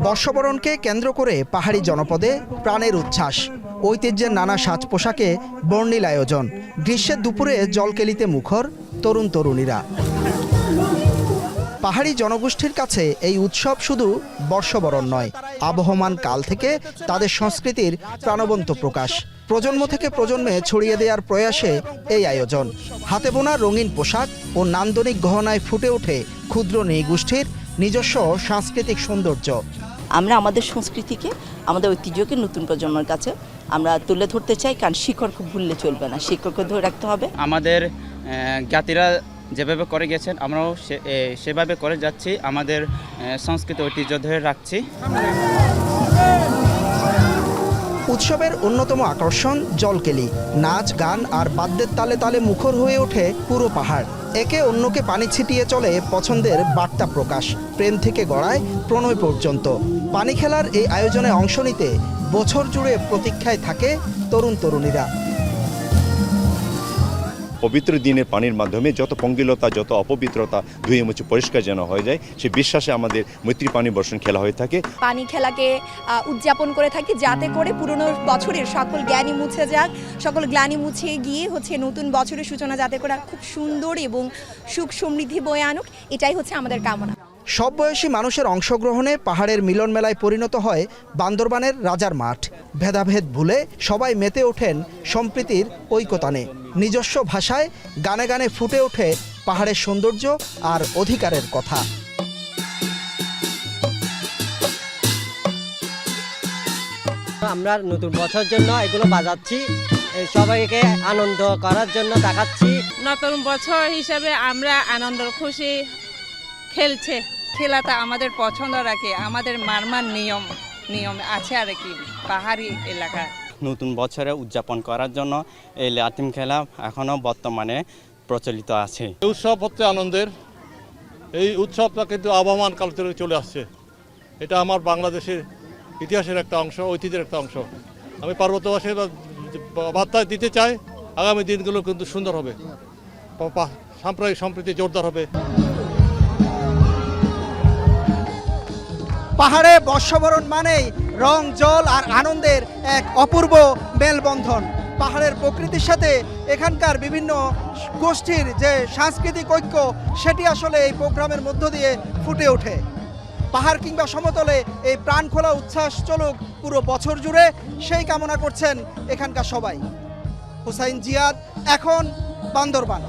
বর্ষবরণকে কেন্দ্র করে পাহাড়ি জনপদে প্রাণের উচ্ছ্বাস, ঐতিহ্যের নানা সাজ পোশাকে বর্ণিল আয়োজন। গ্রীষ্মের দুপুরে জলকেলিতে মুখর তরুণ তরুণীরা। পাহাড়ি জনগোষ্ঠীর কাছে এই উৎসব শুধু বর্ষবরণ নয়, আবহমান কাল থেকে তাদের সংস্কৃতির প্রাণবন্ত প্রকাশ। প্রজন্ম থেকে প্রজন্মে ছড়িয়ে দেওয়ার প্রয়াসে এই আয়োজন। হাতে বোনা রঙিন পোশাক ও নান্দনিক গহনায় ফুটে ওঠে ক্ষুদ্র নৃগোষ্ঠীর নিজস্ব সাংস্কৃতিক সৌন্দর্য। আমরা আমাদের সংস্কৃতিকে, আমাদের ঐতিহ্যকে নতুন প্রজন্মের কাছে আমরা তুলে ধরতে চাই, কারণ শিকড়কে ভুললে চলবে না, শিকড়কে ধরে রাখতে হবে। আমাদের জ্ঞাতিরা যেভাবে করে গেছেন আমরাও সেভাবে করে যাচ্ছি, আমাদের সংস্কৃতি ঐতিহ্য ধরে রাখছি। উৎসবের অন্যতম আকর্ষণ জলকেলি। নাচ, গান আর বাদ্যের তালে তালে মুখর হয়ে ওঠে পুরো পাহাড়। একে অন্যকে পানি ছিটিয়ে চলে পছন্দের বার্তা প্রকাশ, প্রেম থেকে গড়ায় প্রণয় পর্যন্ত। পানি খেলার এই আয়োজনে অংশ নিতে বছর জুড়ে প্রতীক্ষায় থাকে তরুণ তরুণীরা। পবিত্র দিনের পানির মাধ্যমে যত পঙ্গিলতা, যত অপবিত্রতা ধুয়ে মুছে পরিষ্কার যেন হয়ে যায়, সে বিশ্বাসে আমাদের মৈত্রী পানি বর্ষণ খেলা হয়ে থাকে। পানি খেলাকে উদযাপন করে থাকি, যাতে করে পুরনো বছরের সকল জ্ঞানী মুছে যাক, সকল গ্লানি মুছে গিয়ে নতুন বছরের সূচনা যাতে করে খুব সুন্দর এবং সুখ সমৃদ্ধি বয়ে আনুক, এটাই হচ্ছে আমাদের কামনা। সব বয়সী মানুষের অংশগ্রহণে পাহাড়ের মিলন মেলায় পরিণত হয় বান্দরবানের রাজার মাঠ। ভেদাভেদ ভুলে সবাই মেতে ওঠেন সম্প্রীতির ঐকতানে। নিজস্ব ভাষায় গানে গানে ফুটে ওঠে পাহাড়ের সৌন্দর্য আর অধিকারের কথা। আমরা নতুন বছর জন্য এগুলো বাজাচ্ছি, সবাইকে আনন্দ করার জন্য দেখাচ্ছি। নতুন বছর হিসাবে আমরা আনন্দ খুশি খেলছে। খেলাটা আমাদের পছন্দ রাখে, আমাদের মারমার নিয়ম আছে আর কি পাহাড়ি এলাকায়। নতুন বছরে উদযাপন করার জন্য এই লাটিম খেলা এখনও বর্তমানে প্রচলিত আছে। উৎসব হচ্ছে আনন্দের, এই উৎসবটা কিন্তু আবহমান কাল থেকে চলে আসছে। এটা আমার বাংলাদেশের ইতিহাসের একটা অংশ, ঐতিহ্যের একটা অংশ। আমি পার্বত্যবাসীর বার্তা দিতে চাই, আগামী দিনগুলো কিন্তু সুন্দর হবে, সাম্প্রদায়িক সম্প্রীতি জোরদার হবে। পাহাড়ে বর্ষবরণ মানেই রং, জল আর আনন্দের এক অপূর্ব মেলবন্ধন। পাহাড়ের প্রকৃতির সাথে এখানকার বিভিন্ন গোষ্ঠীর যে সাংস্কৃতিক ঐক্য, সেটি আসলে এই প্রোগ্রামের মধ্য দিয়ে ফুটে ওঠে। পাহাড় কিংবা সমতলে এই প্রাণখোলা উচ্ছ্বাস চলুক পুরো বছর জুড়ে, সেই কামনা করছেন এখানকার সবাই। হুসাইন জিয়াদ, এখন বান্দরবান।